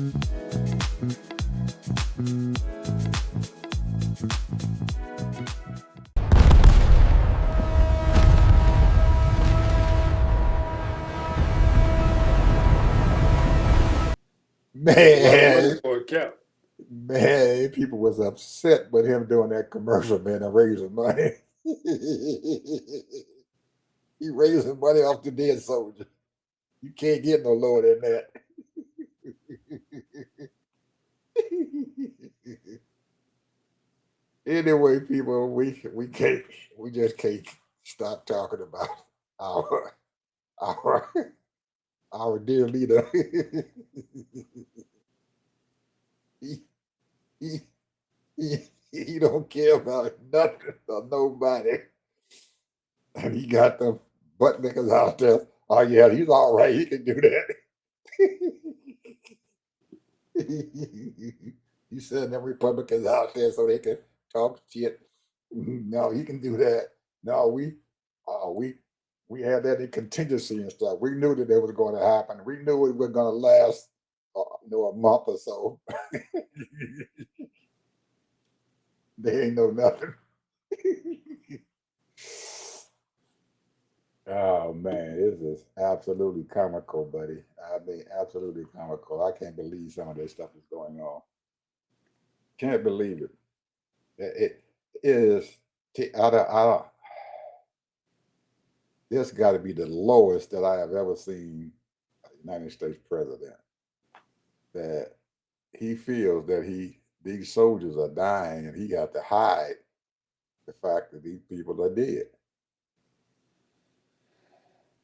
A lot of money Man, for a cap. man, people was upset with him doing that commercial, man, and raising money. He raising money off the dead soldier. You can't get no lower than that. Anyway, people, we can't we just can't stop talking about our our our dear leader. he, he, he, he don't care about nothing or nobody. And he got the butt lickers out there. Oh yeah, he's all right. He can do that. He sending them Republicans out there so they can talk shit. No, he can do that. No, uh, we, we had that in contingency and stuff. We knew that it was going to happen. We knew it was going to last, a month or so. They ain't know nothing. Oh man, this is absolutely comical, buddy. I mean, absolutely comical. I can't believe some of this stuff is going on. Can't believe it. It is out of this got to be the lowest that I have ever seen a United States president. That he feels that these soldiers are dying and he got to hide the fact that these people are dead.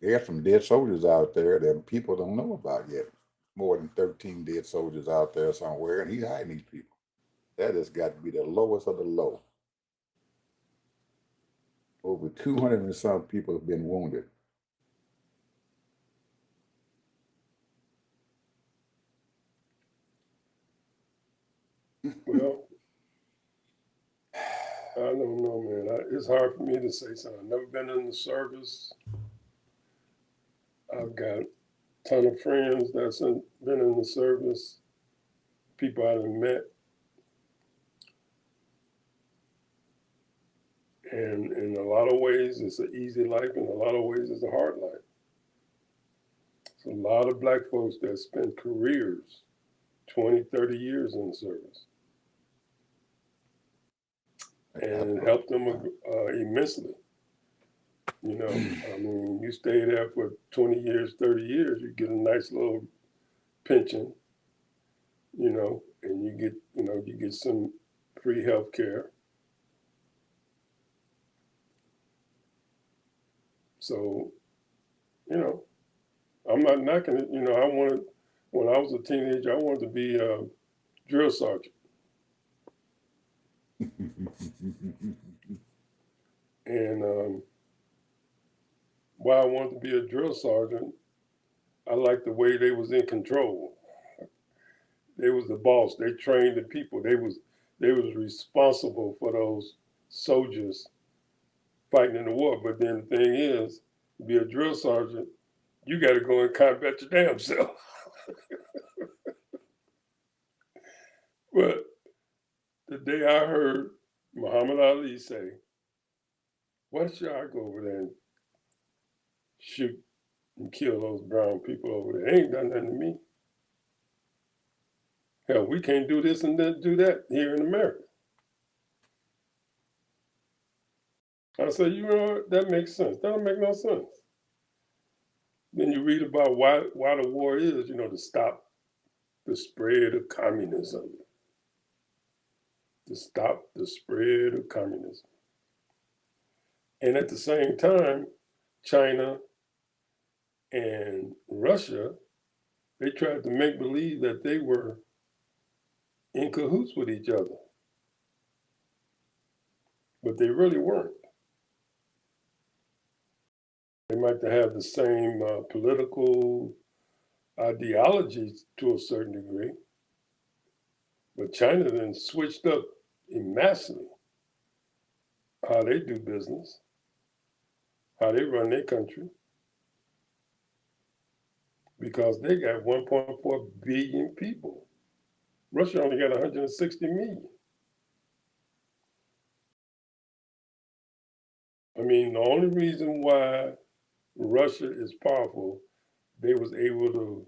There's some dead soldiers out there that people don't know about yet. More than 13 dead soldiers out there somewhere, and he's hiding these people. That has got to be the lowest of the low. Over 200 and some people have been wounded. Well, I don't know, man. It's hard for me to say something. I've never been in the service. I've got a ton of friends that's been in the service, people I've met. And in a lot of ways, it's an easy life. In a lot of ways, it's a hard life. It's a lot of black folks that spend careers, 20, 30 years in the service. And it helped them immensely. You know, I mean, you stay there for 20 years, 30 years, you get a nice little pension, and you get some free health care. So, you know, I'm not knocking it. When I was a teenager, I wanted to be a drill sergeant. And why I wanted to be a drill sergeant, I liked the way they was in control. They was the boss. They trained the people. They was responsible for those soldiers fighting in the war. But then the thing is, to be a drill sergeant, you got to go and combat your damn self. But the day I heard Muhammad Ali say, "Why should I go over there and shoot and kill those brown people over there? They ain't done nothing to me. Hell, we can't do this and then do that here in America." I said, that makes sense. That don't make no sense. Then you read about why the war is, to stop the spread of communism. To stop the spread of communism. And at the same time, China and Russia, they tried to make believe that they were in cahoots with each other. But they really weren't. They might have the same political ideologies to a certain degree, but China then switched up immensely how they do business, how they run their country. because they got 1.4 billion people. Russia only got 160 million. I mean, the only reason why Russia is powerful, they was able to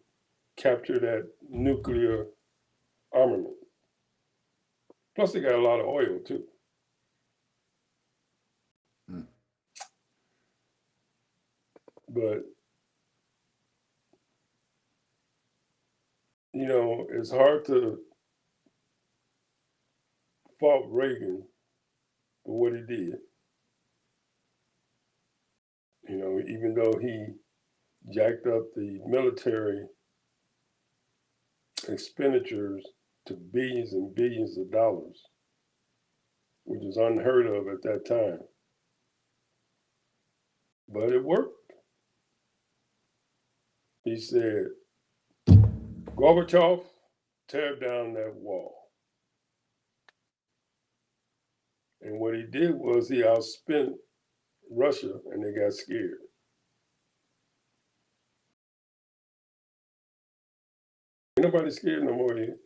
capture that nuclear armament. Plus, they got a lot of oil too. Mm. But you know, it's hard to fault Reagan for what he did. You know, even though he jacked up the military expenditures to billions and billions of dollars, which is unheard of at that time. But it worked. He said, Gorbachev, tear down that wall. And what he did was he outspent Russia and they got scared. Ain't nobody scared no more here.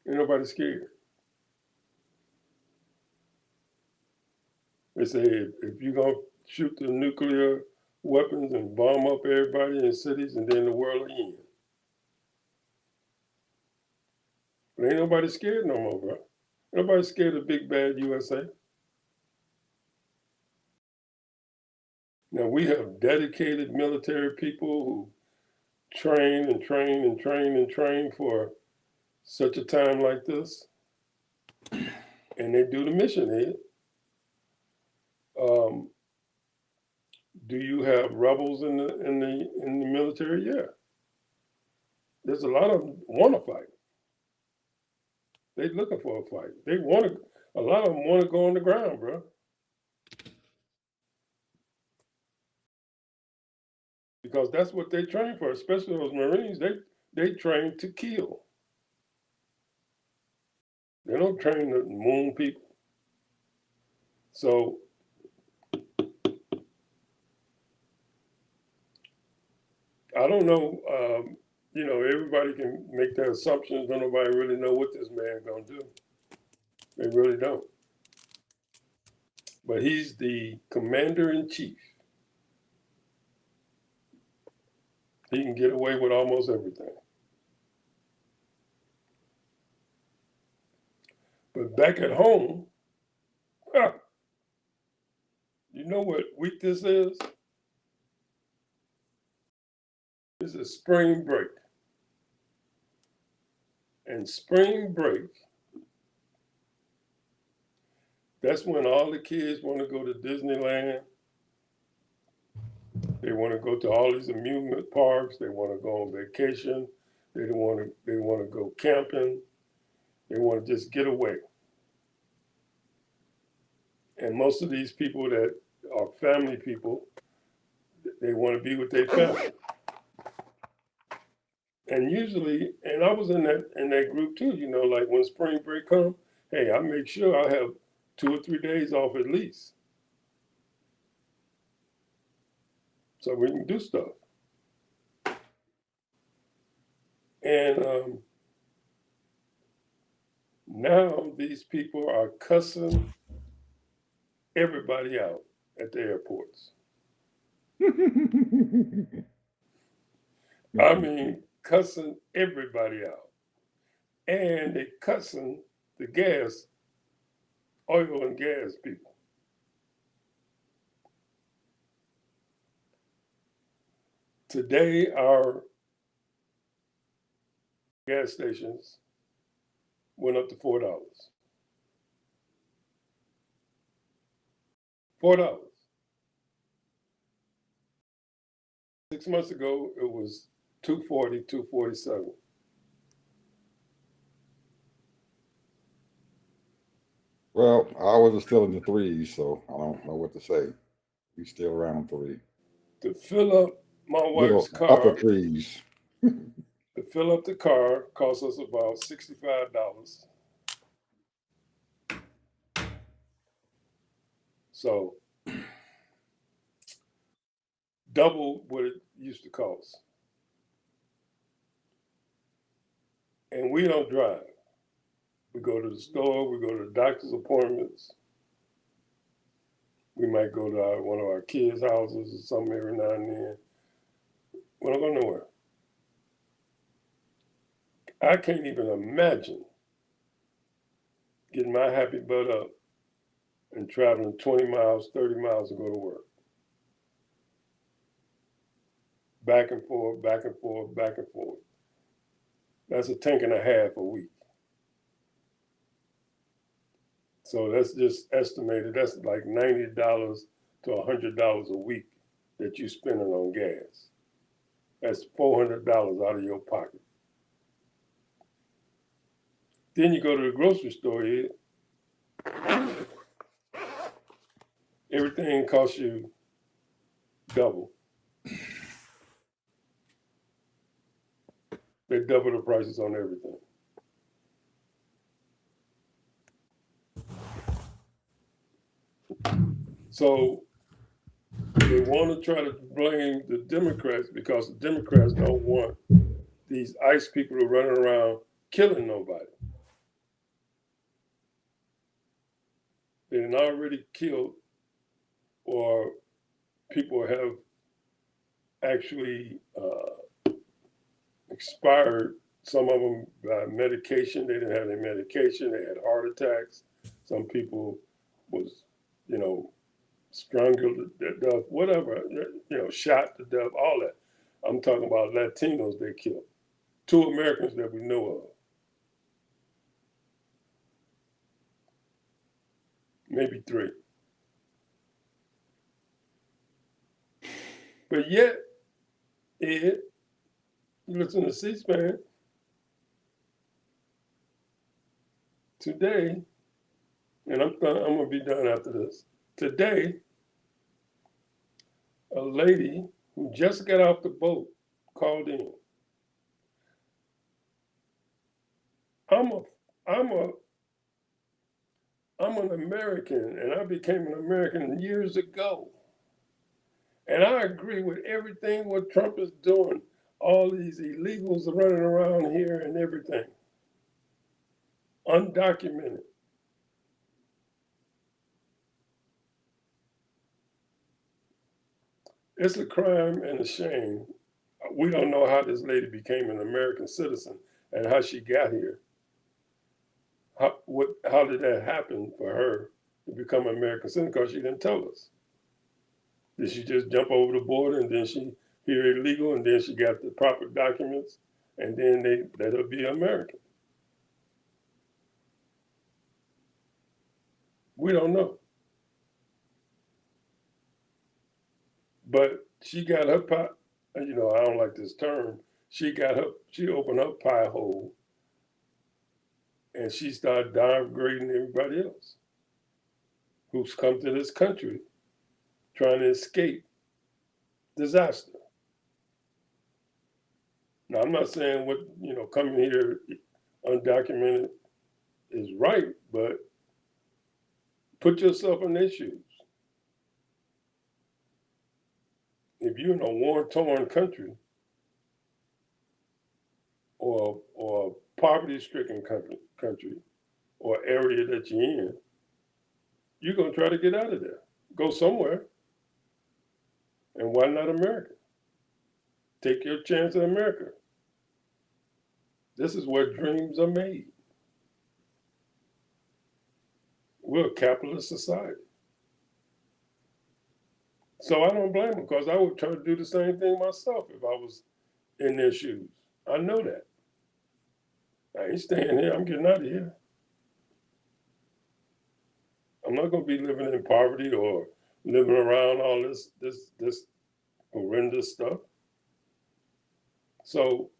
Ain't nobody scared. They say if you're going to shoot the nuclear weapons and bomb up everybody in cities and then the world will end. But ain't nobody scared no more, bro. Nobody scared of big bad USA. Now we have dedicated military people who train and train and train and train for such a time like this, and they do the mission here. Do you have rebels in the military? Yeah, there's a lot of them want to fight. They looking for a fight. They want to. A lot of them want to go on the ground, bro, because that's what they train for. Especially those Marines, they train to kill. They don't train to moon people. So I don't know. You know, everybody can make their assumptions. Don't nobody really know what this man gonna do. They really don't. But he's the commander in chief. He can get away with almost everything. But back at home, you know what week this is? This is spring break. And spring break, that's when all the kids want to go to Disneyland. They want to go to all these amusement parks. They want to go on vacation. They want to go camping. They want to just get away. And most of these people that are family people, they want to be with their family. And usually, and I was in that group too, you know, like when spring break comes, hey, I make sure I have 2 or 3 days off at least. So we can do stuff. And now these people are cussing everybody out at the airports. I mean, cussing everybody out. And they cussing the oil and gas people. Today, our gas stations went up to $4. $4. 6 months ago, it was $2.40, $2.47. Well, ours are still in the threes, so I don't know what to say. We still around three. To fill up my wife's Little upper car, threes. to fill up the car cost us about $65. So double what it used to cost. And we don't drive. We go to the store, we go to the doctor's appointments. We might go to one of our kids' houses or something every now and then. We don't go nowhere. I can't even imagine getting my happy butt up and traveling 20 miles, 30 miles to go to work. Back and forth, back and forth, back and forth. That's a tank and a half a week. So that's just estimated. That's like $90 to $100 a week that you're spending on gas. That's $400 out of your pocket. Then you go to the grocery store here. Everything costs you double. They double the prices on everything. So they want to try to blame the Democrats because the Democrats don't want these ICE people to run around killing nobody. They've already killed, or people have actually expired, some of them by medication. They didn't have any medication. They had heart attacks. Some people was, strangled to death, whatever, shot to death, all that. I'm talking about Latinos they killed. 2 Americans that we know of. Maybe 3. But yet, Ed, you listen to C-SPAN, today, and I'm going to be done after this. Today, a lady who just got off the boat called in. I'm an American, and I became an American years ago. And I agree with everything what Trump is doing. All these illegals are running around here and everything. Undocumented. It's a crime and a shame. We don't know how this lady became an American citizen and how she got here. How did that happen for her to become an American citizen? Because she didn't tell us. Did she just jump over the border and then she here illegal and then she got the proper documents and then they let her be American? We don't know. But she got her pie, I don't like this term. She opened her pie hole and she started downgrading everybody else who's come to this country trying to escape disaster. Now, I'm not saying what, coming here undocumented is right, but put yourself in their shoes. If you're in a war-torn country or poverty-stricken country or area that you're in, you're going to try to get out of there. Go somewhere. And why not America? Take your chance in America. This is where dreams are made. We're a capitalist society. So I don't blame them because I would try to do the same thing myself if I was in their shoes. I know that. I ain't staying here. I'm getting out of here. I'm not going to be living in poverty or living around all this horrendous stuff. So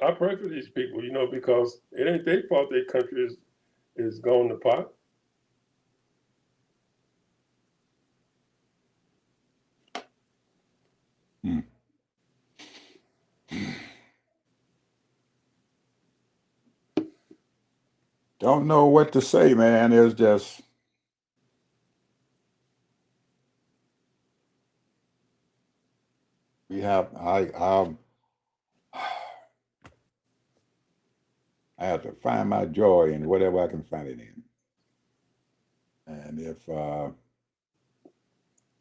I pray for these people, because it ain't their fault their country is going to pot. Don't know what to say, man. It's just we have I have to find my joy in whatever I can find it in. And if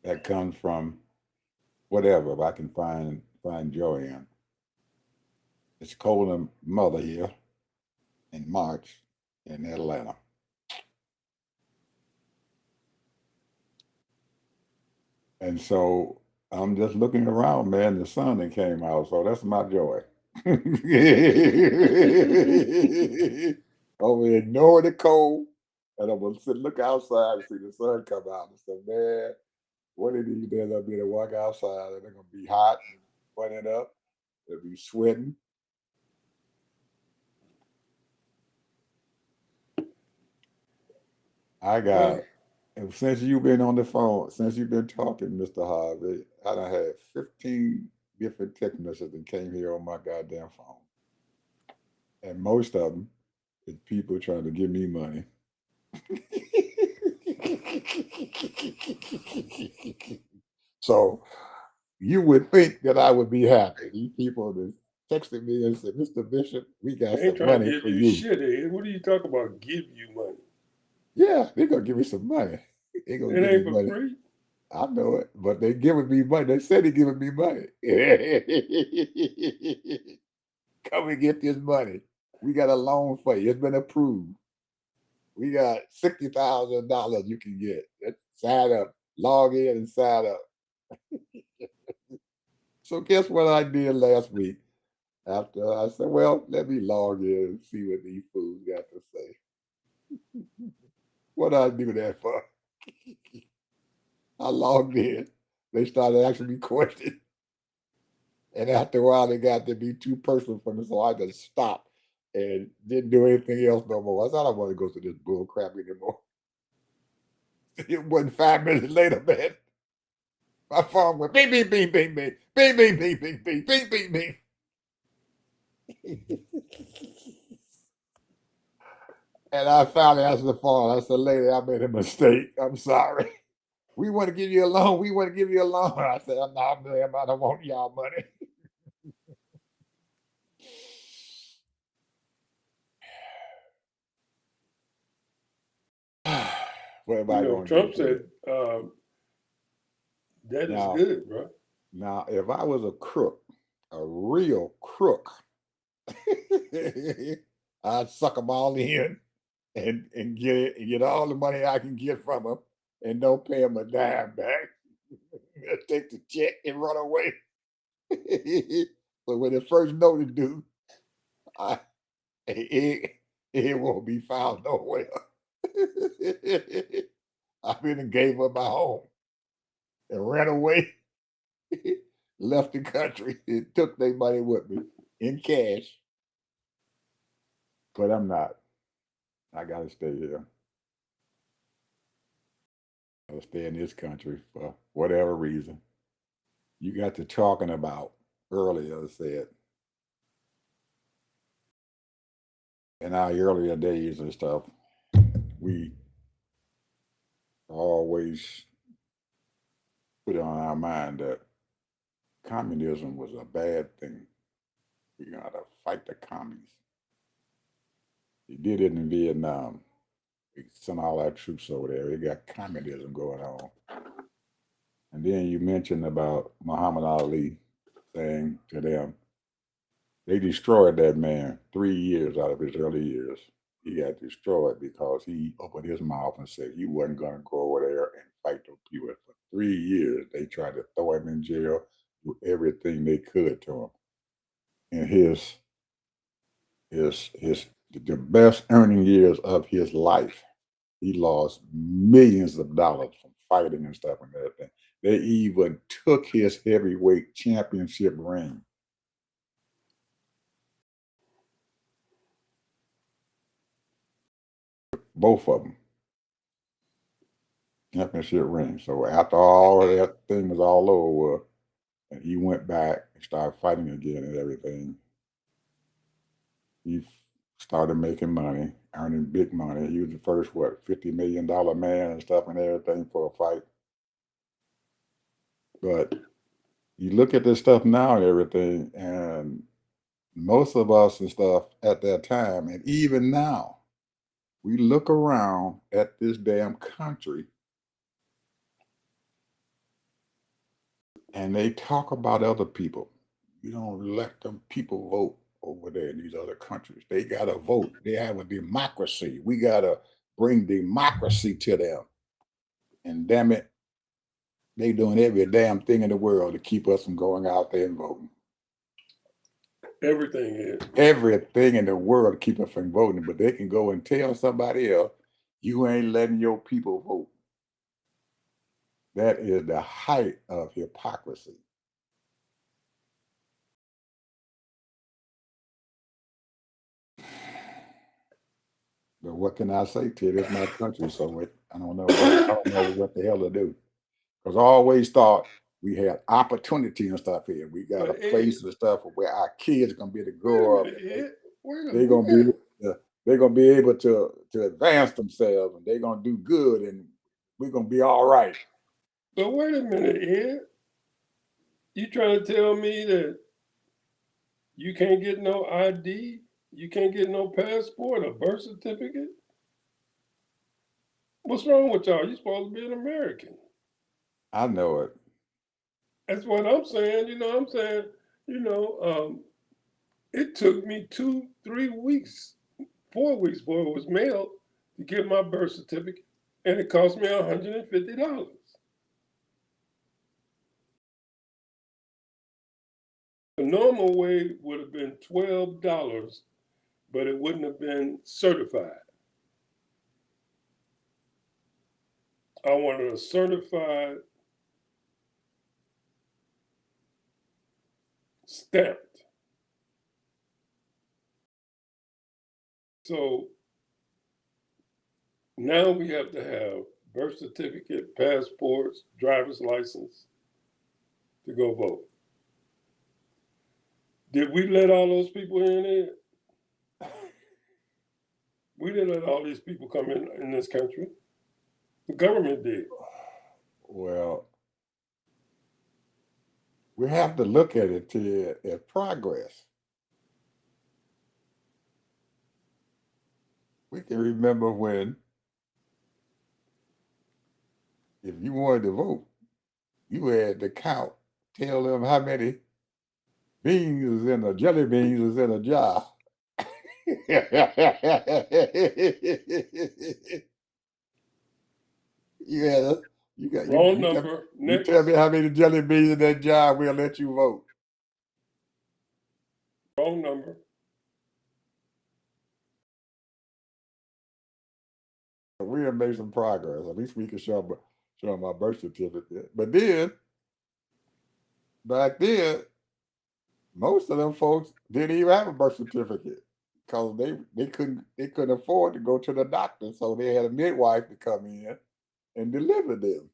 that comes from whatever if I can find joy in. It's cold and mother here in March in Atlanta. And so I'm just looking around, man. The sun that came out, so that's my joy. Over ignore the cold, and I'm gonna sit look outside and see the sun come out. And say, man, one of these days I'll be able to walk outside, and it's gonna be hot, running up, it'll be sweating. I got Well, And since you've been on the phone, since you've been talking, Mr. Harvey, I done had 15 different text messages that came here on my goddamn phone. And most of them is people trying to give me money. So you would think that I would be happy. These people that texted me and said, Mr. Bishop, we got they ain't some trying to money give for you you. shit. What are you talking about? Give you money? Yeah, they're gonna give me some money. They're gonna It give me ain't for money. free. I know it, but they giving me money. They said they giving me money. Come and get this money. We got a loan for you. It's been approved. We got $60,000 you can get. Sign up, log in and sign up. So guess what I did last week? After I said, well, let me log in and see what these fools got to say. What did I do that for? I logged in. They started asking me questions. And after a while, it got to be too personal for me, so I just stopped and didn't do anything else no more. I said, I don't want to go through this bull crap anymore. It wasn't 5 minutes later, man. My phone went bing, bing, bing, bing, bing, bing, bing, bing, bing, bing, bing, bing, bing. And I finally answered the phone. I said, lady, I made a mistake. I'm sorry. We want to give you a loan. We want to give you a loan. I said, I'm not, ma'am. I don't want y'all money. What am You I know, going to do Trump to you? said that is Now, good, bro. now, if I was a crook, a real crook, I'd suck them all in and get it and get all the money I can get from them and don't pay them a dime back. Take the check and run away. But when the first notice due, I, it, it won't be found nowhere. I've been and gave up my home and ran away, left the country, and took their money with me in cash. But I'm not. I gotta stay here. I gotta stay in this country for whatever reason. You got to talking about earlier said in our earlier days and stuff, we always put on our mind that communism was a bad thing. We gotta fight the commies. They did it in Vietnam. We sent all our troops over there. We got communism going on. And then you mentioned about Muhammad Ali saying to them, they destroyed that man 3 years out of his early years. He got destroyed because he opened his mouth and said he wasn't going to go over there and fight those people. For 3 years, they tried to throw him in jail, do everything they could to him. And his the best earning years of his life, he lost millions of dollars from fighting and stuff and everything. They even took his heavyweight championship ring, both of them, championship ring. So after all of that thing was all over, and he went back and started fighting again and everything, he started making money, earning big money. He was the first, what, $50 million man and stuff and everything for a fight. But You look at this stuff now and everything, and most of us and stuff at that time, and even now, we look around at this damn country and they talk about other people. You don't let them people vote over there in these other countries. They got to vote. They have a democracy. We got to bring democracy to them. And damn it, they doing every damn thing in the world to keep us from going out there and voting. Everything is. Everything in the world to keep us from voting, but they can go and tell somebody else, you ain't letting your people vote. That is the height of hypocrisy. But what can I say to it? It's my country, so I don't know what the hell to do. Because I always thought we had opportunity and stuff here. We got a But place and stuff where our kids are gonna be able to wait a grow up. minute, Ed. They're gonna be they're gonna be able to advance themselves and they're gonna do good and we're gonna be all right. But wait a minute, Ed. You trying to tell me that you can't get no ID? You can't get no passport or birth certificate? What's wrong with y'all? You supposed to be an American. I know it. That's what I'm saying. I'm saying, you know, um, it took me 2, 3 weeks, 4 weeks before it was mailed to get my birth certificate, and it cost me $150. The normal way would have been $12, but it wouldn't have been certified. I wanted a certified, stamped. So now we have to have birth certificate, passports, driver's license to go vote. Did we let all those people in there? We didn't let all these people come in this country. The government did. Well, we have to look at it as progress. We can remember when if you wanted to vote, you had to count, tell them how many beans was in a jelly beans was in a jar. you had a, you got Wrong you tell me, number. you tell Next. me how many jelly beans in that jar, we'll let you vote. Wrong number. We have made some progress. At least we can show them our birth certificate. But then back then, most of them folks didn't even have a birth certificate because they couldn't afford to go to the doctor, so they had a midwife to come in and deliver them.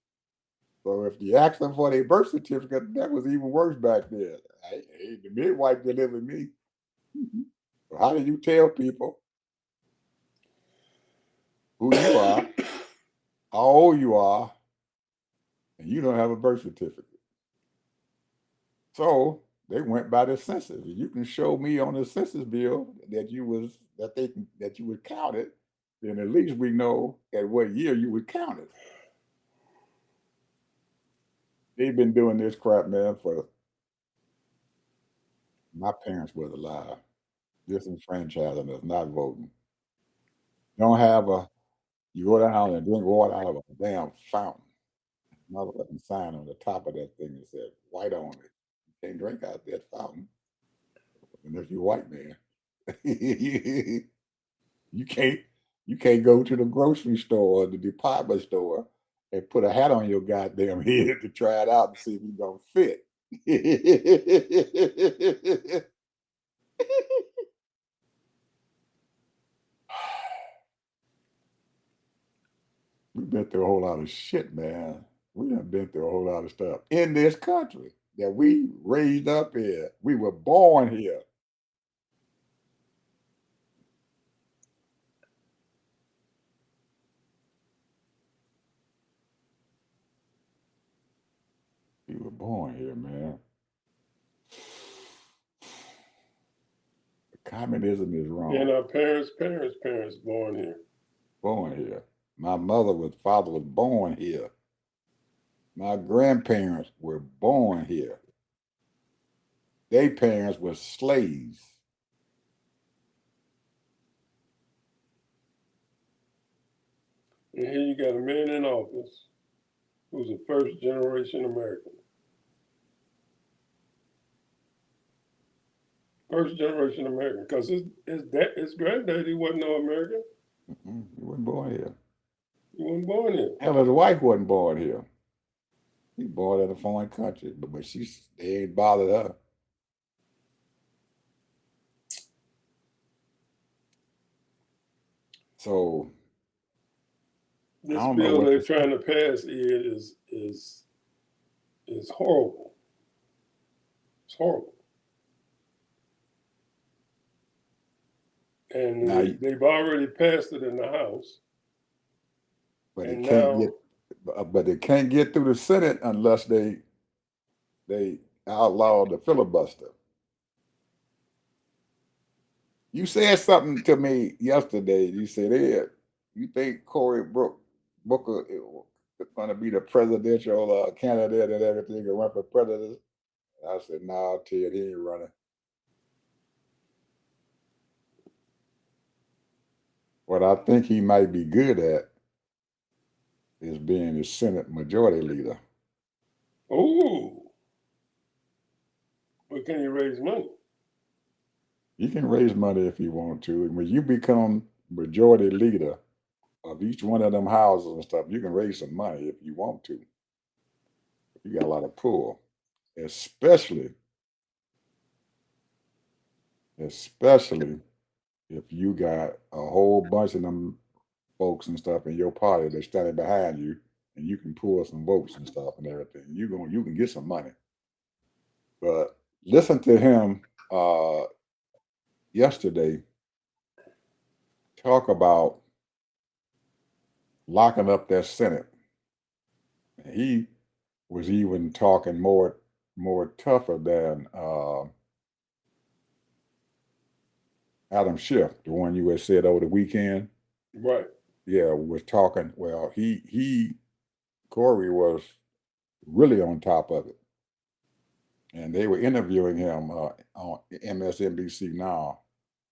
So if you asked them for their birth certificate, that was even worse back then. Hey, the midwife delivered me. So how do you tell people who you are, how old you are, and you don't have a birth certificate? So they went by the census. If you can show me on the census bill that you was counted, then at least we know at what year you were counted. They've been doing this crap, man, for my parents was alive. Disenfranchising us, not voting. Don't have a you go down and drink water out of a damn fountain. Motherfucking sign on the top of that thing that said white only. You can't drink out that fountain unless you're white man. You can't you can't go to the grocery store or the department store and put a hat on your goddamn head to try it out and see if you gonna fit. We've been through a whole lot of shit, man. We have been through a whole lot of stuff in this country that we raised up here. We were born here. We were born here, man. Communism is wrong. And our parents' born here. Born here. My father was born here. My grandparents were born here. Their parents were slaves. And here you got a man in office who's a first generation American. First generation American, because his granddaddy wasn't no American. He wasn't born here. He wasn't born here. Hell, his wife wasn't born here. He born in a foreign country, but they ain't bothered her. So This I don't know bill what they're to trying to pass is horrible. It's horrible. And now, they've already passed it in the House. but And it can't now, get, but it can't get through the Senate unless they outlaw the filibuster. You said something to me yesterday. You said, Ed, you think Booker is going to be the presidential candidate and everything and run for president? I said, nah, Ted, he ain't running. What I think he might be good at is being the Senate majority leader. oh, but can you raise money? You can raise money if you want to. And when you become majority leader of each one of them houses and stuff, you can raise some money if you want to. You got a lot of pull, especially if you got a whole bunch of them folks and stuff in your party that's standing behind you, and you can pull some votes and stuff and everything. You can get some money. But listen to him yesterday talk about locking up that Senate. He was even talking more tougher than Adam Schiff, the one you had said over the weekend. Right. Yeah, was talking. Well, Corey was really on top of it, and they were interviewing him on MSNBC Now.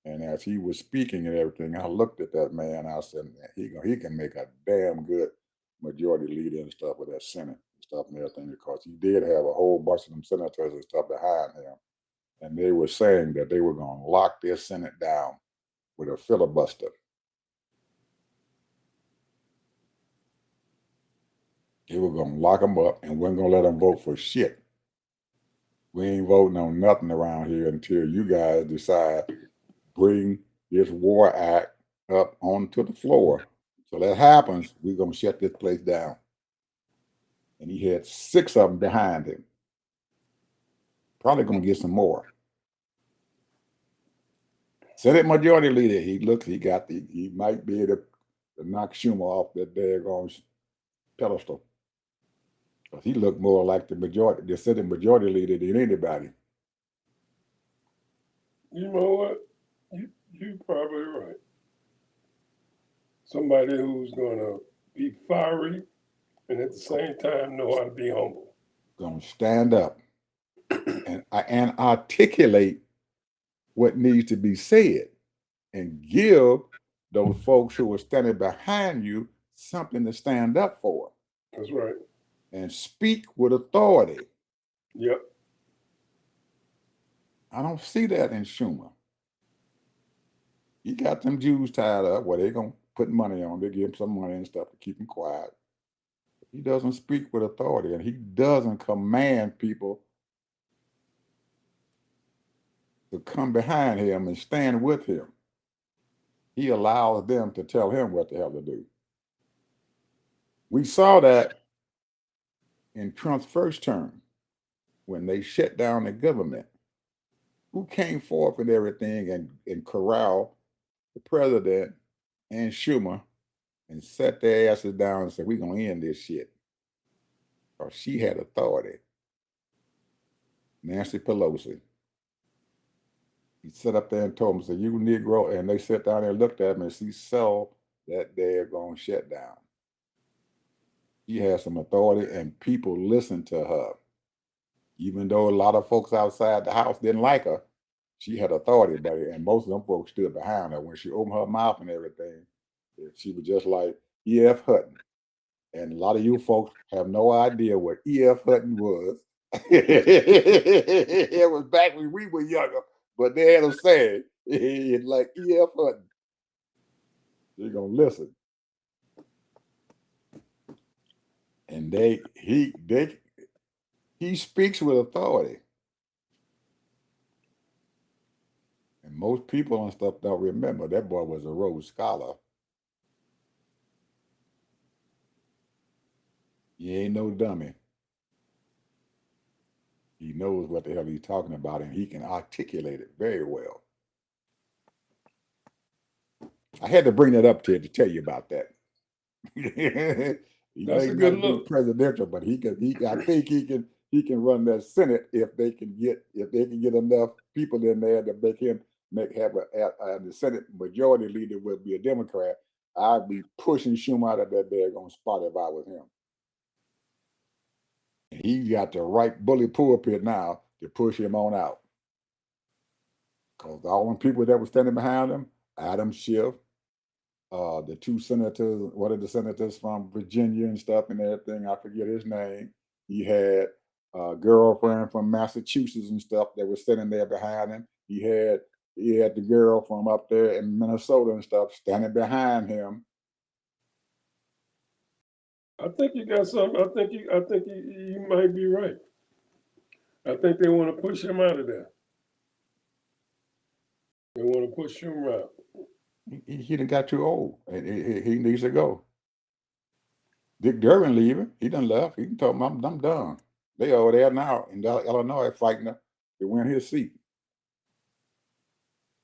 And as he was speaking and everything, I looked at that man. I said, man, he can make a damn good majority leader and stuff with that Senate and stuff and everything, because he did have a whole bunch of them senators and stuff behind him. And they were saying that they were going to lock their Senate down with a filibuster. They were going to lock them up and we're going to let them vote for shit. We ain't voting on nothing around here until you guys decide bring this war act up onto the floor. So that happens, we're going to shut this place down. And he had 6 of them behind him. Probably going to get some more. Senate Majority Leader, he might be able to knock Schumer off that daggone pedestal. Because he looked more like the Senate Majority Leader than anybody. You know what? You're probably right. Somebody who's going to be fiery and at the same time know how to be humble. Going to stand up and articulate what needs to be said and give those folks who are standing behind you something to stand up for. That's right. And speak with authority. Yep. I don't see that in Schumer. He got them Jews tied up where they're going to put money on. They give him some money and stuff to keep him quiet. He doesn't speak with authority, and he doesn't command people to come behind him and stand with him. He allows them to tell him what the hell to do. We saw that in Trump's first term when they shut down the government. Who came forth and everything and corralled the president and Schumer and set their asses down and said, we're going to end this shit. Because she had authority. Nancy Pelosi. He sat up there and told him, said, "You Negro," and they sat down there and looked at him and she saw that daggone shutdown. She had some authority and people listened to her. Even though a lot of folks outside the house didn't like her, she had authority, buddy, and most of them folks stood behind her. When she opened her mouth and everything, she was just like E.F. Hutton. And a lot of you folks have no idea what E.F. Hutton was. It was back when we were younger, but they had a saying, it's like E.F. Hutton. They're gonna listen. And he speaks with authority. And most people and stuff don't remember that boy was a Rhodes Scholar. He ain't no dummy. He knows what the hell he's talking about and he can articulate it very well. I had to bring that up to tell you about that. He That's may a good not be look. presidential, but I think he can run that Senate if they can get enough people in there to have the Senate majority leader would be a Democrat. I'd be pushing Schumer out of that daggone spot if I was him. He got the right bully pulpit now to push him on out. Because all the people that were standing behind him, Adam Schiff, the two senators, one of the senators from Virginia and stuff and everything, I forget his name. He had a girlfriend from Massachusetts and stuff that was sitting there behind him. He had the girl from up there in Minnesota and stuff standing behind him. I think you got something. I think you might be right. I think they want to push him out of there. They want to push him out. He done got too old. He needs to go. Dick Durbin leaving. He done left. He told him, I'm done. They over there now in Illinois fighting to win his seat.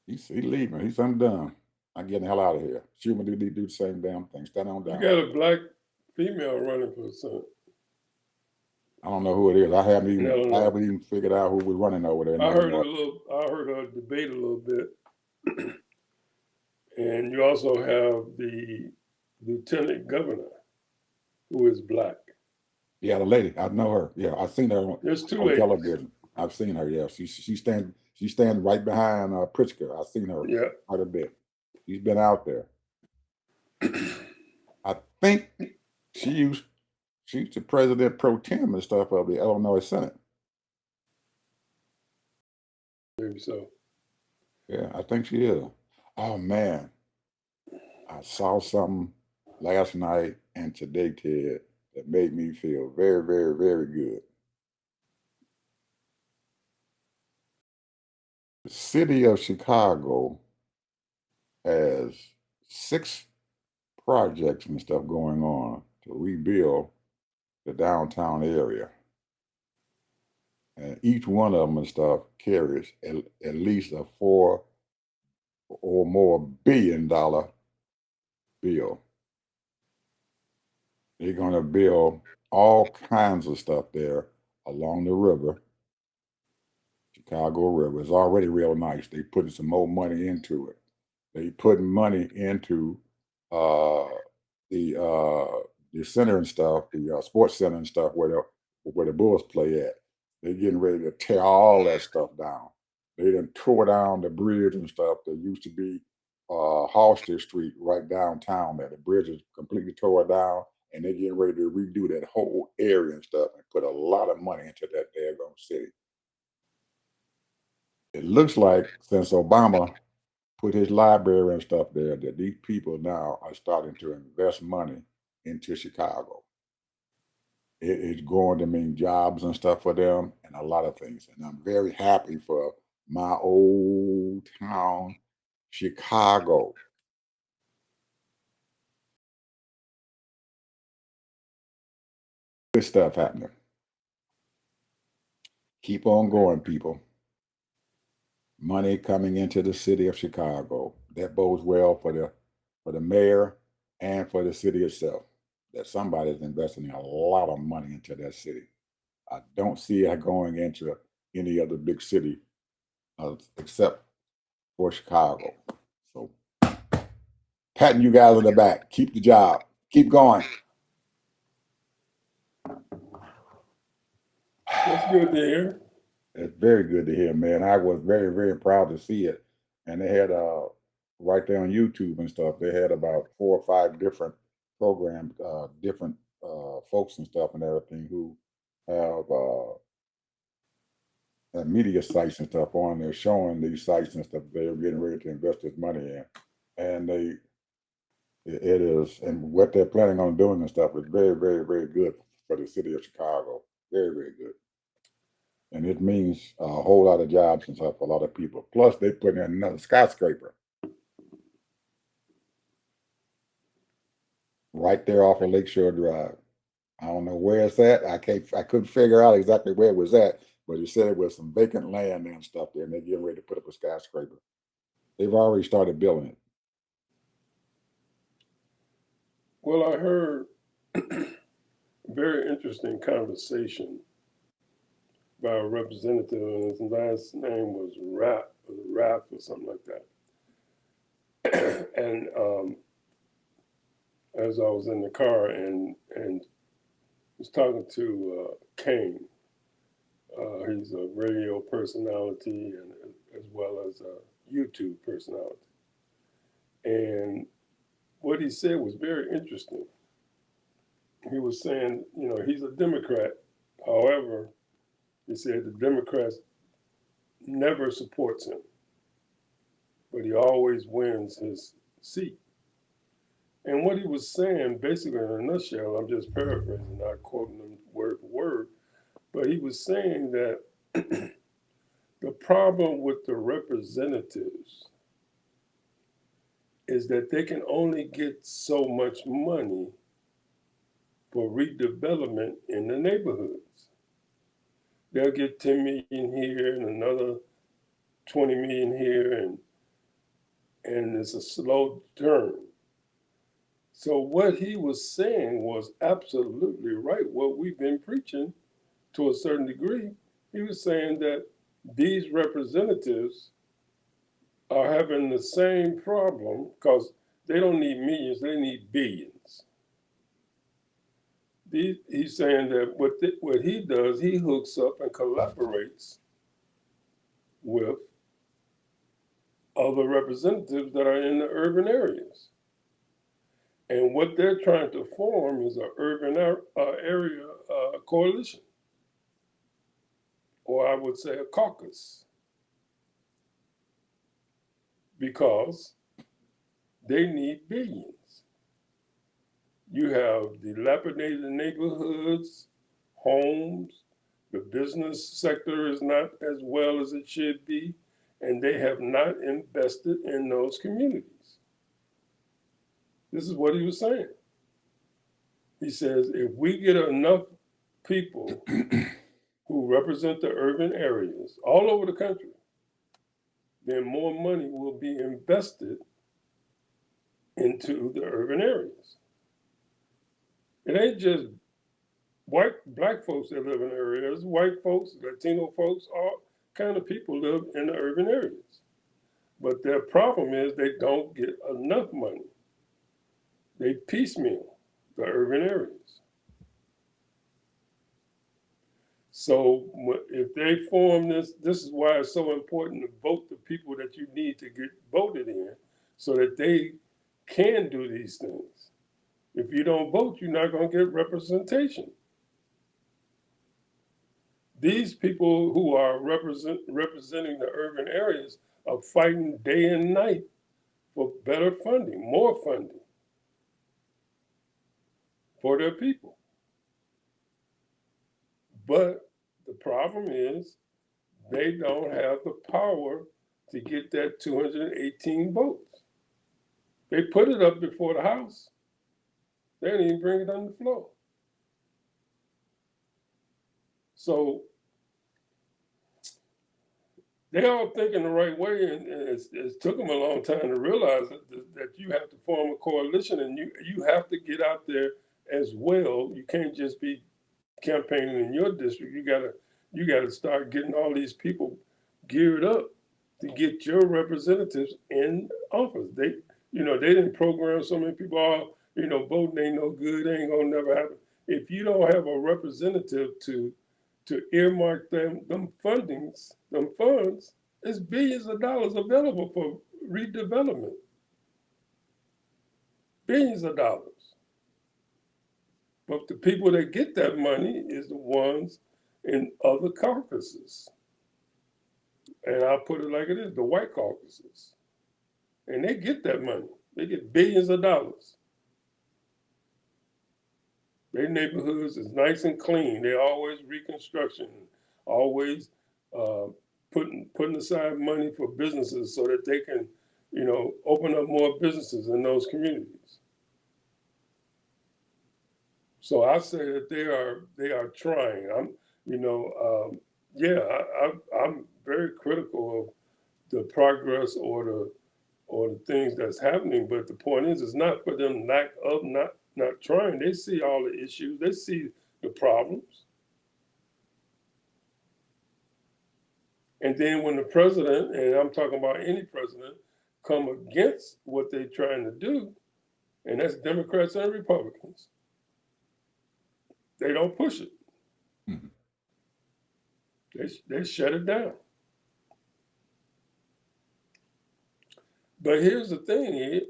He's leaving. He's done. I'm getting the hell out of here. Schumer do the same damn thing. Stand on down. You got a black female running for Senate. I don't know who it is. I haven't even figured out who was running over there. I heard a debate a little bit. And you also have the lieutenant governor who is black. Yeah, the lady. I know her. Yeah, I've seen her There's two on ladies. television. I've seen her. Yeah, she stands right behind Pritzker. I've seen her quite a bit. She's been out there. I think she's the president pro tem and stuff of the Illinois Senate. Maybe so. Yeah, I think she is. Oh man, I saw something last night and today, Ted, that made me feel very, very, very good. The city of Chicago has 6 projects and stuff going on to rebuild the downtown area. And each one of them and stuff carries at least a $4 or more billion-dollar bill. They're going to build all kinds of stuff there along the river. Chicago River is already real nice. They putting some more money into it. They putting money into the center and stuff, the sports center and stuff where the Bulls play at. They're getting ready to tear all that stuff down. They done tore down the bridge and stuff that used to be Halsted Street right downtown there. The bridge is completely tore down and they're getting ready to redo that whole area and stuff and put a lot of money into that daggone city. It looks like since Obama put his library and stuff there, that these people now are starting to invest money into Chicago. It is going to mean jobs and stuff for them and a lot of things. And I'm very happy for my old town, Chicago. Good stuff happening. Keep on going, people. Money coming into the city of Chicago. That bodes well for the mayor and for the city itself. That somebody's investing a lot of money into that city. I don't see it going into any other big city except for Chicago. So patting you guys on the back. Keep the job. Keep going. That's good to hear. It's very good to hear, man. I was very, very proud to see it. And they had right there on YouTube and stuff, they had about 4 or 5 different programs, different folks and stuff and everything who have media sites and stuff on there showing these sites and stuff they're getting ready to invest this money in. And it is, and what they're planning on doing and stuff is very, very, very good for the city of Chicago. Very, very good. And it means a whole lot of jobs and stuff for a lot of people. Plus, they put in another skyscraper right there off of Lakeshore Drive. I don't know where it's at. I couldn't figure out exactly where it was at, but he said it was some vacant land and stuff there, and they're getting ready to put up a skyscraper. They've already started building it. Well, I heard a very interesting conversation by a representative, and his last name was Raff or something like that. And as I was in the car and was talking to Kane, he's a radio personality and as well as a YouTube personality. And what he said was very interesting. He was saying, you know, he's a Democrat. However, he said the Democrats never supports him, but he always wins his seat. And what he was saying, basically in a nutshell, I'm just paraphrasing, not quoting him word for word, but he was saying that the problem with the representatives is that they can only get so much money for redevelopment in the neighborhoods. They'll get 10 million here and another 20 million here, and it's a slow turn. So what he was saying was absolutely right. What we've been preaching to a certain degree, he was saying that these representatives are having the same problem because they don't need millions, they need billions. He's saying that what he does, he hooks up and collaborates with other representatives that are in the urban areas. And what they're trying to form is an urban area coalition, or I would say a caucus, because they need billions. You have dilapidated neighborhoods, homes, the business sector is not as well as it should be, and they have not invested in those communities. This is what he was saying. He says, if we get enough people who represent the urban areas all over the country, then more money will be invested into the urban areas. It ain't just black folks that live in the areas, white folks, Latino folks, all kind of people live in the urban areas. But their problem is they don't get enough money. They piecemeal the urban areas. So if they form this is why it's so important to vote the people that you need to get voted in so that they can do these things. If you don't vote, you're not going to get representation. These people who are representing the urban areas are fighting day and night for better funding, more funding for their people. But the problem is they don't have the power to get that 218 votes. They put it up before the House. They didn't even bring it on the floor. So they all thinking the right way, and it took them a long time to realize that you have to form a coalition, and you have to get out there as well. You can't just be campaigning in your district. You gotta start getting all these people geared up to get your representatives in office. They didn't program so many people. Voting ain't no good. Ain't gonna never happen. If you don't have a representative to earmark them funds, it's billions of dollars available for redevelopment. Billions of dollars. But the people that get that money is the ones in other caucuses. And I'll put it like it is, the white caucuses. And they get that money. They get billions of dollars. Their neighborhoods is nice and clean. They're always reconstruction, always uh, putting aside money for businesses so that they can, open up more businesses in those communities. So I say that they are trying. I'm very critical of the progress or the things that's happening. But the point is, it's not for them lack of not trying. They see all the issues. They see the problems. And then when the president, and I'm talking about any president, come against what they're trying to do, and that's Democrats and Republicans, they don't push it. Mhm. They shut it down. But here's the thing, Ed.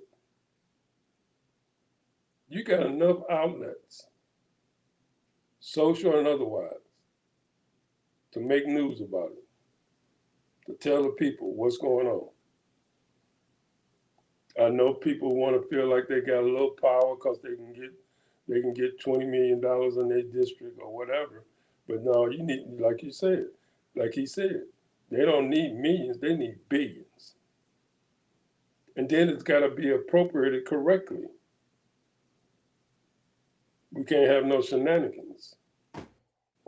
You got enough outlets, social and otherwise, to make news about it, to tell the people what's going on. I know people want to feel like they got a little power because they can get $20 million in their district or whatever. But no, you need, like he said, they don't need millions, they need billions. And then it's got to be appropriated correctly. We can't have no shenanigans.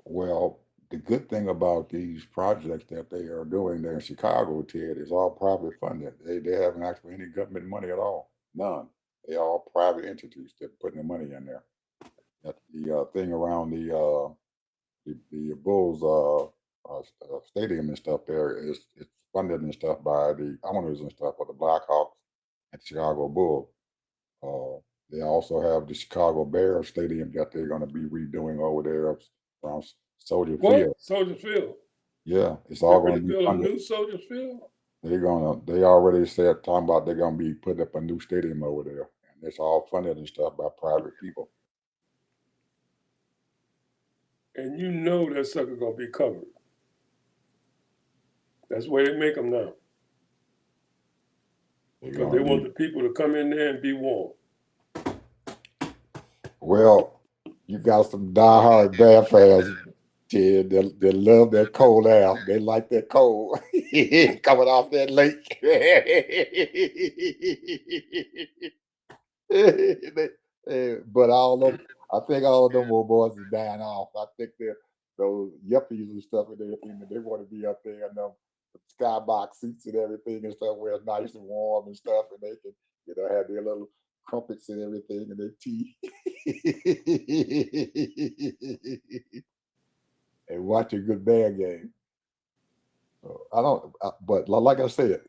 Well, the good thing about these projects that they are doing there in Chicago, Ted, is all private funded. They haven't actually any government money at all. None. They all private entities that putting the money in there. That's the thing around the Bulls stadium and stuff there is it's funded and stuff by the owners and stuff of the Blackhawks and Chicago Bulls. They also have the Chicago Bears stadium that they're going to be redoing over there around Soldier What? Field. Soldier Field. Yeah, it's They're all going ready to to be build a funded. new Soldier Field? They already said talking about they're going to be putting up a new stadium over there, and it's all funded and stuff by private people. And you know that sucker going to be covered. That's the way they make them now. They're Because going they to want be the people to come in there and be warm. well. You got some diehard Bear fans, Ted. They love that cold air. They like that cold coming off that lake. But all of I think all of them old boys is dying off. I think they're those yuppies and stuff and everything that they want to be up there in them skybox seats and everything and stuff where it's nice and warm and stuff and they can, have their little crumpets and everything and their tea. And watch a good band game. So I don't, but like I said,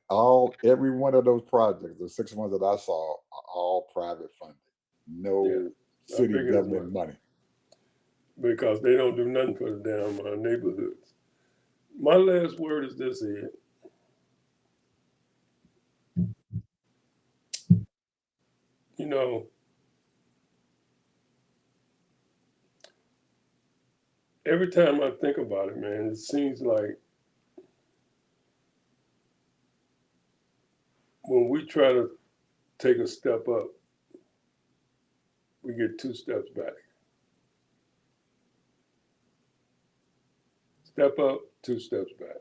every one of those projects, the 6 ones that I saw, are all private funded, Yeah, no I city figured as much. government money. Because they don't do nothing for the damn neighborhoods. My last word is this, Ed. You know, every time I think about it, man, it seems like when we try to take a step up, we get 2 steps back. Step up, 2 steps back.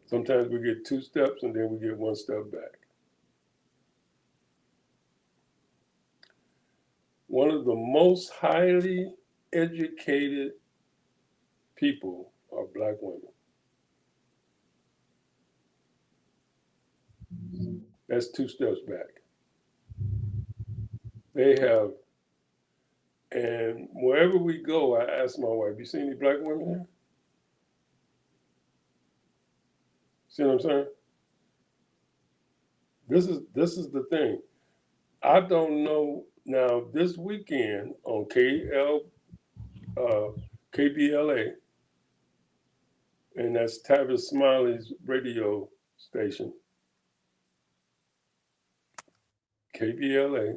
Sometimes we get 2 steps and then we get 1 step back. One of the most highly educated people are black women. That's 2 steps back. They have, and wherever we go, I ask my wife, you see any black women here? See what I'm saying? This is the thing. I don't know now. This weekend on KBLA, and that's Tavis Smiley's radio station, KBLA,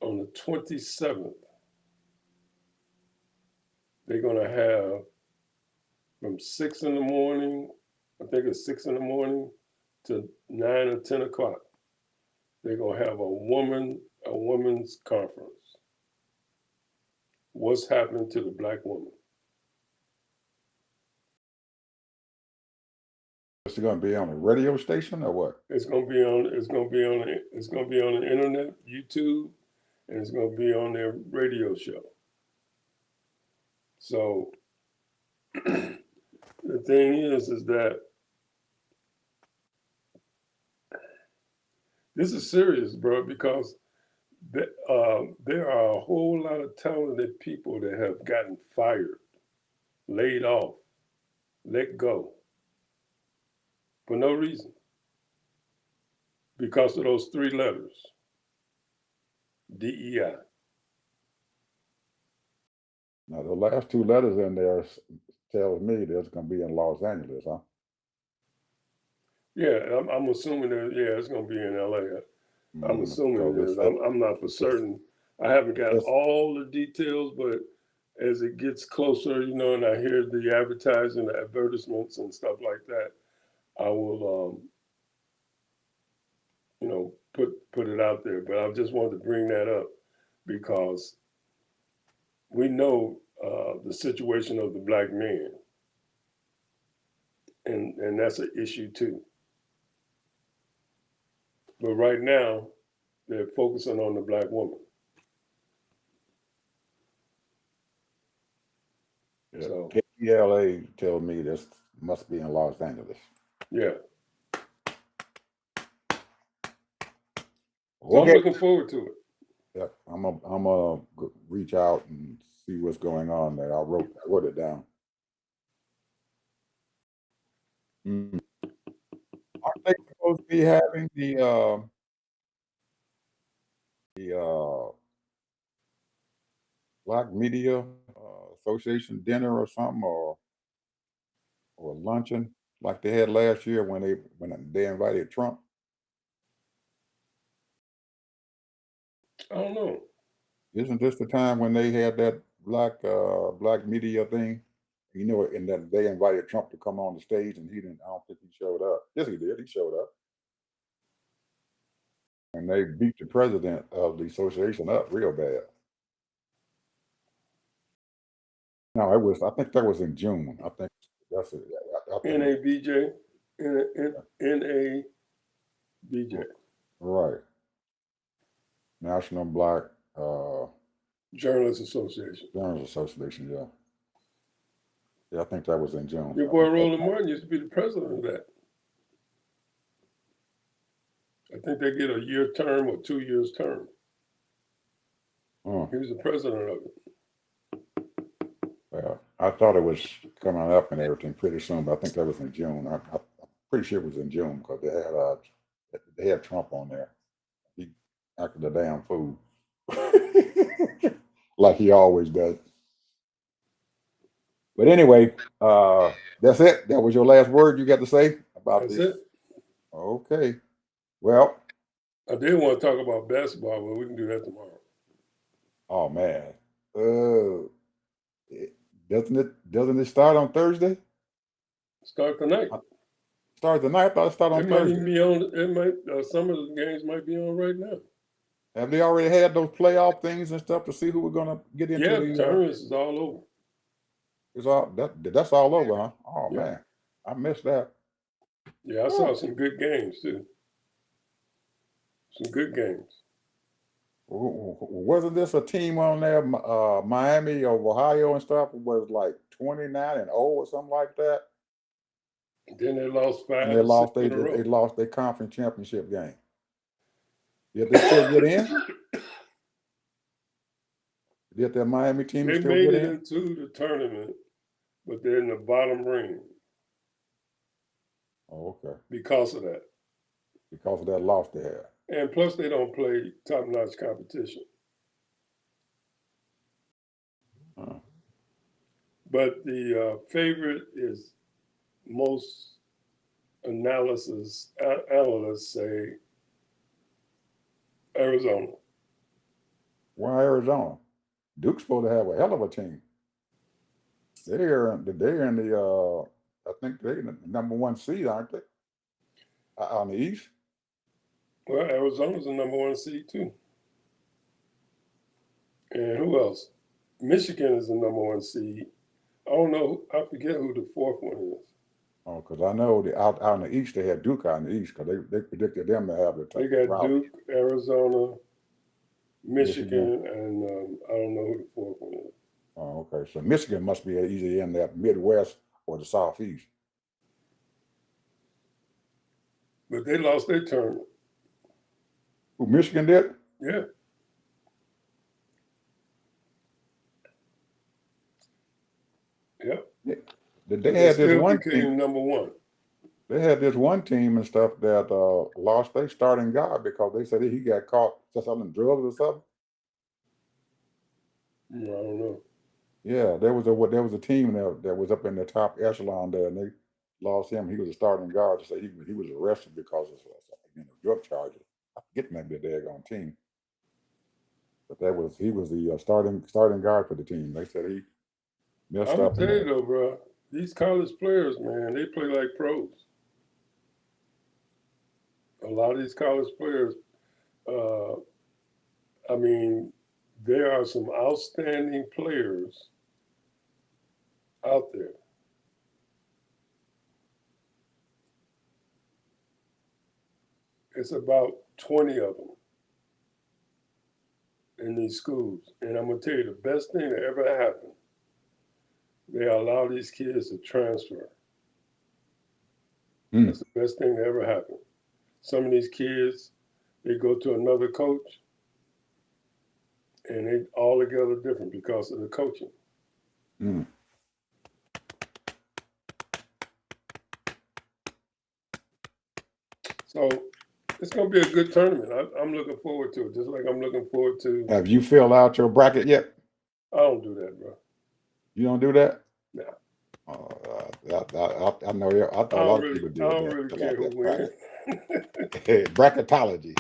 on the 27th, they're gonna have from 6 in the morning, I think it's 6 in the morning, to 9 or 10 o'clock. They're gonna have a woman's conference. What's happening to the black woman? It's going to be on a radio station or what? It's gonna be on the internet, YouTube, and it's gonna be on their radio show. So the thing is that this is serious, bro, because there are a whole lot of talented people that have gotten fired, laid off, let go for no reason because of those three letters, DEI. Now, the last two letters in there tells me that it's going to be in Los Angeles, huh? Yeah, I'm assuming that, yeah, it's going to be in LA. I'm assuming it is. I'm not for certain. I haven't got all the details, but as it gets closer, you know, and I hear the advertising, the advertisements and stuff like that, I will, you know, put it out there. But I just wanted to bring that up because we know the situation of the black man, and that's an issue too. But right now, they're focusing on the black woman. Yeah. So KBLA tells me this must be in Los Angeles. yeah. Okay. So I'm looking forward to it. Yeah, I'm gonna reach out and see what's going on there. I wrote it down. Aren't they supposed to be having the Black Media Association dinner or something, or luncheon like they had last year when they invited Trump? I don't know. Isn't this the time when they had that black media thing? You know, and then they invited Trump to come on the stage, and he didn't. I don't think he showed up. Yes, he did. He showed up, and they beat the president of the association up real bad. No, it was. I think that was in June. I think that's it. I think NABJ, NABJ, right. National Black Journalists Association. Journalists Association. Yeah. Yeah, I think that was in June. Your boy Roland Martin used to be the president of that. I think they get a year term or 2 years term. He was the president of it. Yeah, I thought it was coming up and everything pretty soon, but I think that was in June. I'm pretty sure it was in June because they had Trump on there. He acted a damn fool, like he always does. But anyway, that's it. That was your last word you got to say about this. That's it. Okay. Well, I did want to talk about basketball, but we can do that tomorrow. Oh man. Doesn't it start on Thursday? Start tonight. Start tonight. I thought it started on Thursday. Might be on. It might. Some of the games might be on right now. Have they already had those playoff things and stuff to see who we're gonna get into? Yeah, the tournaments is all over. It's all that's all over, huh? Oh yeah. Man, I missed that. Yeah, I saw some good games too. Some good games. Wasn't this a team on there, Miami of Ohio and stuff? It was like 29-0 or something like that. Then they lost 5. And they lost their conference championship game. Did they still get in? Did that Miami team they still made get it in? into the tournament, but they're in the bottom ring. Oh, okay. because of that. Because of that loss they had. And plus, they don't play top-notch competition. Uh, But the favorite is most analysts say Arizona. why Arizona? Duke's supposed to have a hell of a team. They're in the I think they're the number one seed, aren't they? On the East. Well, Arizona's the number one seed too. And who else? Michigan is the number one seed. I don't know. I forget who the fourth one is. Oh, because I know out in the East they had Duke out in the East because they predicted them to have the They top got route. Duke, Arizona, Michigan. Michigan, and I don't know who the fourth one is. Oh, okay. So Michigan must be either in that Midwest or the Southeast. But they lost their tournament. Who, Michigan did? Yeah. Yep. Yeah. They But they had this still one became team. number one. They had this one team and stuff that lost their starting guy because they said he got caught selling drugs or something. I don't know. Yeah, there was a team that was up in the top echelon there, and they lost him. He was a starting guard. To say he was arrested because of drug charges. I forget the name of the daggone team, but he was the starting guard for the team. They said he messed I'm gonna up tell you and though, bro. These college players, man, they play like pros. A lot of these college players, uh, I mean, there are some outstanding players out there. It's about 20 of them in these schools. And I'm going to tell you the best thing that ever happened, they allow these kids to transfer. That's the best thing that ever happened. Some of these kids, they go to another coach and they all together different because of the coaching. So it's going to be a good tournament. I'm looking forward to it, just like I'm looking forward to. Have you filled out your bracket yet? I don't do that, bro. You don't do that? No. I know. I thought a lot of people did that. I don't really care who wins. Bracketology.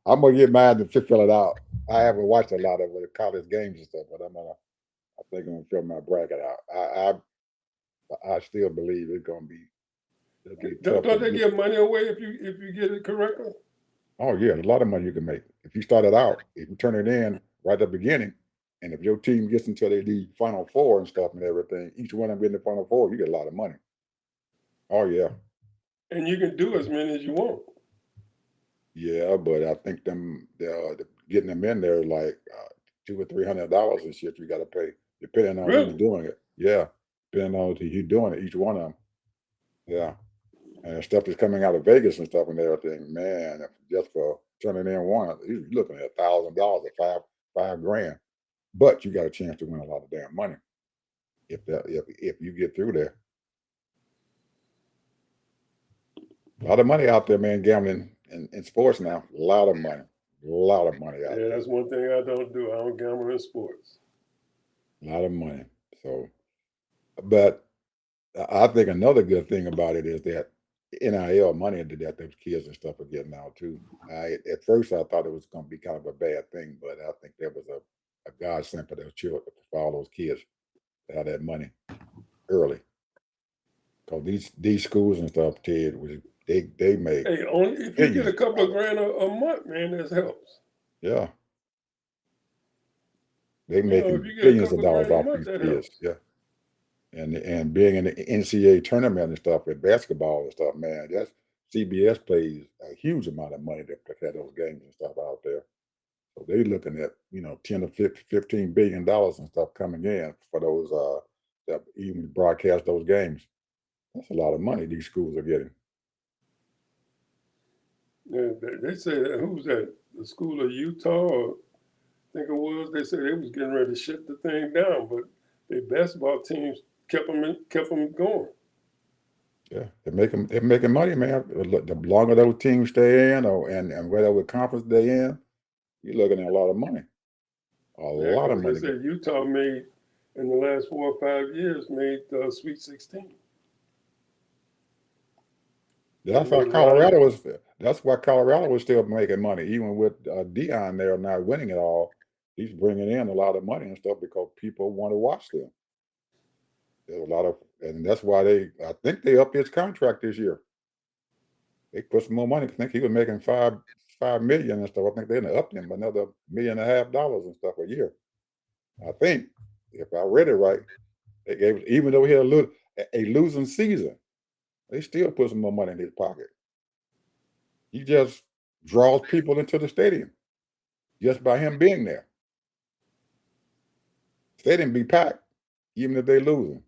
I'm gonna get mine to fill it out. I haven't watched a lot of the college games and stuff, but I think I'm gonna fill my bracket out. I still believe it's gonna be. Don't they give money away if you get it correctly? Oh yeah, a lot of money you can make if you start it out. If you turn it in right at the beginning, and if your team gets into the Final Four and stuff and everything, each one of them in the Final Four, you get a lot of money. Oh yeah. And you can do as many as you want. Yeah, but I think getting them in there like $200 or $300 and shit. You got to pay depending on Really? who's doing it. Yeah, depending on who's doing it, each one of them. Yeah, and stuff that's coming out of Vegas and stuff and everything. Man, just for turning in one, you're looking at $1,000 or five grand. But you got a chance to win a lot of damn money if you get through there. A lot of money out there, man, gambling in sports now. A lot of money. A lot of money out there. Yeah, that's one thing I don't do. I don't gamble in sports. A lot of money. So, but I think another good thing about it is that NIL money that those kids and stuff are getting now too. At first I thought it was going to be kind of a bad thing, but I think there was a godsend for those children, for all those kids to have that money early. Because these schools and stuff, Ted, they make. Hey, only if you get a couple of grand a month, man, that helps. Yeah. They You know, making if you get a billions of couple of dollars grand a off month, these that kids. helps. Yeah. And being in the NCAA tournament and stuff with basketball and stuff, man, that's CBS pays a huge amount of money to have those games and stuff out there. So they're looking at 10 to $15 billion and stuff coming in for those that even broadcast those games. That's a lot of money these schools are getting. Yeah, they say that who's that? The school of Utah, or I think it was. They said they was getting ready to shut the thing down, but their basketball teams kept them going. Yeah, they're making money, man. The longer those teams stay in, or and whatever conference they in, you're looking at a lot of money. A Yeah, lot of because they money. said Utah made in the last 4 or 5 years made Sweet 16. They That's how made a lot of Colorado money. was. That's why Colorado was still making money, even with Dion there not winning it all. He's bringing in a lot of money and stuff because people want to watch them. There's a lot of, and that's why I think they upped his contract this year. They put some more money. I think he was making five million and stuff. I think they upped him another $1.5 million and stuff a year. I think, if I read it right, they gave, even though he had a losing season, they still put some more money in his pocket. He just draws people into the stadium just by him being there. Stadium be packed, even if they losing.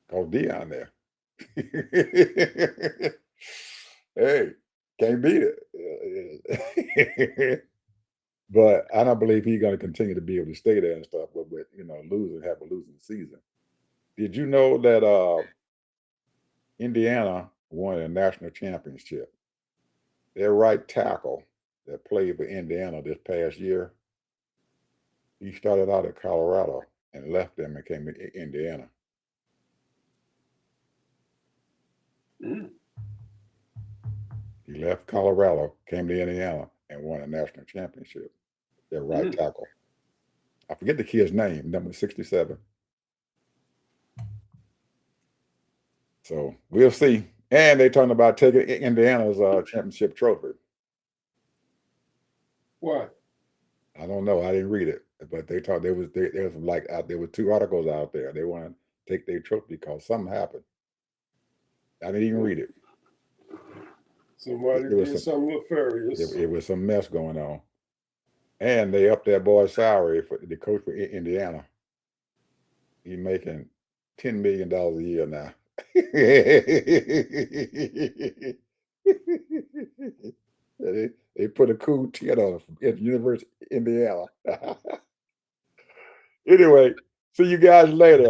Cause Dion there. Hey, can't beat it. But I don't believe he's going to continue to be able to stay there and stuff. But have a losing season. Did you know that Indiana won a national championship? Their right tackle that played for Indiana this past year, he started out at Colorado and left them and came to Indiana. Mm. He left Colorado, came to Indiana, and won a national championship. Their right Mm. tackle. I forget the kid's name, number 67. So we'll see. And they talking about taking Indiana's championship trophy. Why? I don't know. I didn't read it, but they thought there was like there were two articles out there. They want to take their trophy because something happened. I didn't even read it. Somebody It was did some something nefarious. it was some mess going on, and they upped that boy's salary for the coach for Indiana. He's making $10 million a year now. They put a cool 10 on him at University of Indiana. Anyway, see you guys later.